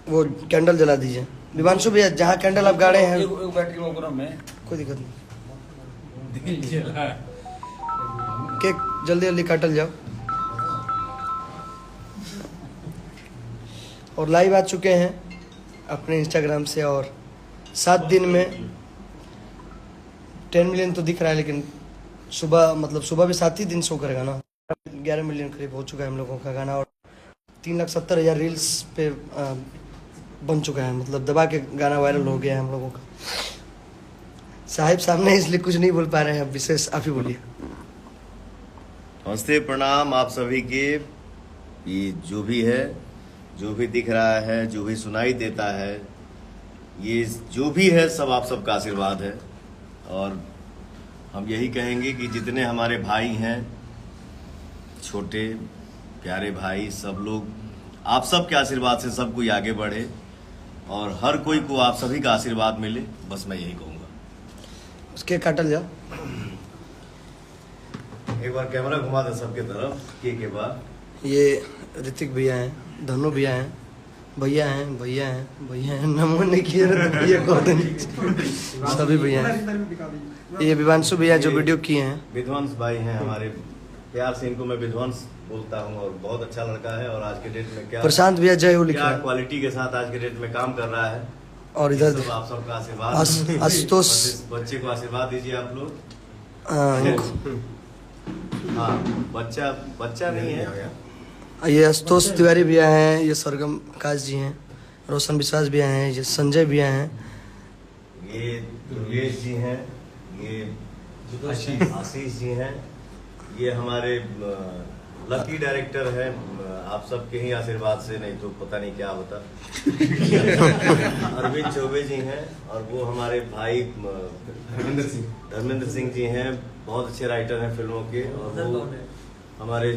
वो कैंडल जला दीजिए विवांशु भैया, जहाँ कैंडल आप गाड़े हैं कोई दिक्कत नहीं। केक जल्दी जल्दी काटल जाओ। और लाइव आ चुके हैं अपने इंस्टाग्राम से, और 7 दिन में 10 मिलियन तो दिख रहा है, लेकिन सुबह भी 7 ही दिन शो करेगा ना। 11 मिलियन करीब हो चुका है हम लोगों का गाना, और 3,70,000 रील्स पे बन चुका है, मतलब दबा के गाना वायरल हो गया है हम लोगों का। साहिब सामने इसलिए कुछ नहीं बोल पा रहे हैं, अब विशेष आप ही बोलिए। नमस्ते, प्रणाम आप सभी के। ये जो भी है, जो भी दिख रहा है, जो भी सुनाई देता है, ये जो भी है सब आप सबका आशीर्वाद है। और हम यही कहेंगे कि जितने हमारे भाई हैं, छोटे प्यारे भाई, सब लोग आप सबके आशीर्वाद से सब कोई आगे बढ़े और हर कोई को आप सभी का आशीर्वाद मिले, बस मैं यही कहूँगा। उसके काटल जाओ। एक बार कैमरा घुमा दे सबके तरफ के बाद। ये ऋतिक भैया हैं, धनु भैया हैं, भैया हैं, नमो नहीं किए भैया को सभी भैया हैं। ये विवांशु भैया जो वीडियो किए हैं, विध्वंस भाई हैं हमारे, प्यार से इनको मैं विध्वंस बोलता हूँ, और बहुत अच्छा लड़का है। और आज के डेट में क्या प्रशांत भैया जय हो लिखा है, क्वालिटी के साथ आज के डेट में काम कर रहा है। और इधर सब आप सबका आशीर्वाद, आशुतोष बच्चे को आशीर्वाद दीजिए आप लोग। हाँ, बच्चा नहीं है। ये आशुतोष तिवारी भैया हैं, ये सरगम आकाश जी हैं, रोशन विश्वास भैया हैं, ये संजय भैया हैं, ये दुर्गेश जी हैं, ये आशीष जी हैं, ये हमारे लकी डायरेक्टर हैं। आप सबके ही आशीर्वाद से, नहीं तो पता नहीं क्या होता। अरविंद चौबे जी हैं, और वो हमारे भाई धर्मेंद्र सिंह जी हैं, बहुत अच्छे राइटर हैं फिल्मों के। और वो हमारे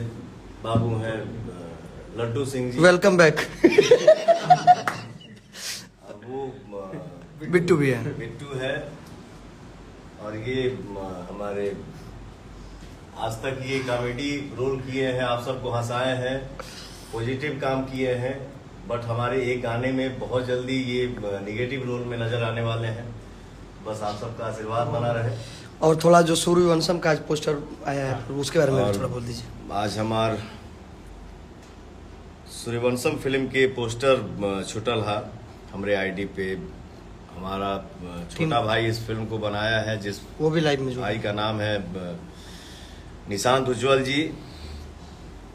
बाबू हैं लड्डू सिंह जी, वेलकम बैक। और वो बिट्टू भी है, बिट्टू है। और ये हमारे आज तक ये कॉमेडी रोल किए हैं, आप सबको हंसाए हैं, पॉजिटिव काम किए हैं। बट हमारे एक गाने में बहुत जल्दी ये निगेटिव रोल में नजर आने वाले हैं। बस आप सबका आशीर्वाद बना रहे। और थोड़ा जो सूर्यवंशम का आज पोस्टर आया है, उसके बारे में थोड़ा बोल दीजिए। आज हमार सूर्यवंशम फिल्म के पोस्टर छुटल है हमारे आईडी पे। हमारा छोटा भाई इस फिल्म को बनाया है, जिस वो भी लाइव में भाई का नाम है निशांत उज्जवल जी।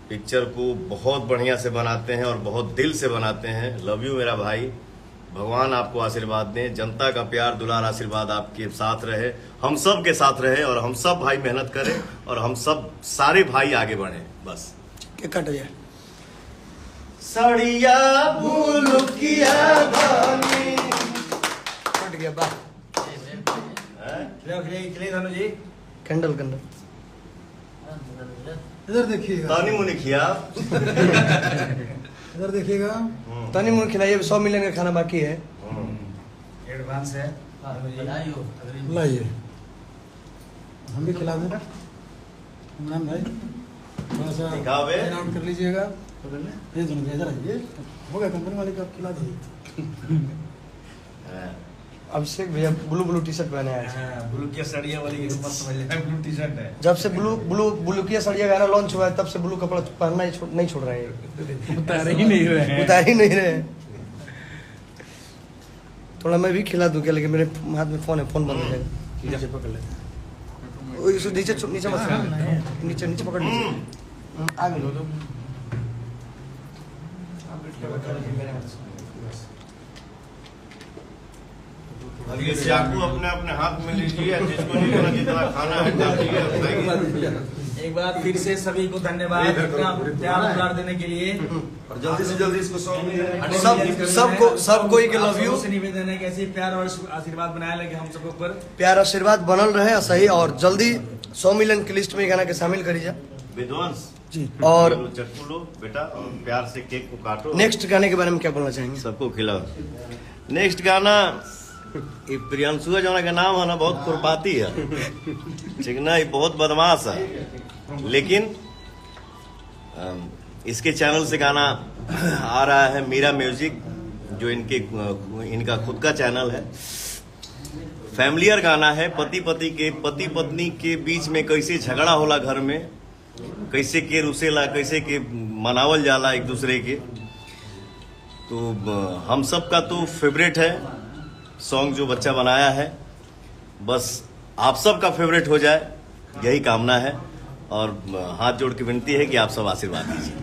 पिक्चर को बहुत बढ़िया से बनाते हैं और बहुत दिल से बनाते हैं। लव यू मेरा भाई, भगवान आपको आशीर्वाद दें, जनता का प्यार दुलार आशीर्वाद आपके साथ रहे, हम सब के साथ रहे, और हम सब भाई मेहनत करें, और हम सब सारे भाई आगे बढ़े। बस कट जाए। सड़िया बुलुकिया धानी कट गया बा। कैंडल इधर देखिएगा, तानी मुनी खिया इधर देखिएगा। तानी मुन खिलाइए, 100 मिलियन का खाना बाकी है, एडवांस है। लाइए, हम भी खिला दें इमरान भाई, थोड़ा सा अनाउंस कर लीजिएगा। ये दोनों इधर आइए, हो गया कंपनी वाले को आप खिला दीजिए। अभिषेक भैया ब्लू टी शर्ट पहने आए हैं। ब्लू की सड़िया वाली मत समझ लेना, ब्लू टी शर्ट है। जब से ब्लू की सड़िया गाना लॉन्च हुआ है, तब से ब्लू कपड़ा पहनना नहीं छोड़ रहे हैं, उतार ही नहीं रहे। थोड़ा मैं भी खिला दूं क्या, लेकिन मेरे हाथ में फोन है, फोन बंद हो जाएगा। नीचे पकड़ ले, नीचे मत, नीचे पकड़ लीजिए। आगे अब ये चाकू अपने अपने हाथ में लीजिए, जिसको जितना खाना है। एक बार फिर से सभी को धन्यवाद इतना प्यार दुलार देने के लिए, और जल्दी से जल्दी इसको सब कोई के लव यू से निवेदन है कि ऐसे प्यार और आशीर्वाद बनाए लगे हम सबके ऊपर, प्यार आशीर्वाद बनल रहे सही, और जल्दी 100 मिलियन की लिस्ट में गाना के शामिल करिए विध्वंस जी। और चक्कू लो बेटा, और प्यार से केक को काटो। नेक्स्ट गाने के बारे में क्या बोलना चाहेंगे? सबको खिलाओ। नेक्स्ट गाना ये प्रियांशु जो का नाम है ना, बहुत खुरपाती है, ठीक ना, ये बहुत बदमाश है, लेकिन इसके चैनल से गाना आ रहा है मीरा म्यूजिक, जो इनका खुद का चैनल है। फैमिलियर गाना है, पति पत्नी के बीच में कैसे झगड़ा होला घर में, कैसे के रुसेला, कैसे के मनावल जाला एक दूसरे के। तो हम सब का तो फेवरेट है सॉन्ग जो बच्चा बनाया है, बस आप सब का फेवरेट हो जाए यही कामना है, और हाथ जोड़ के विनती है कि आप सब आशीर्वाद दीजिए।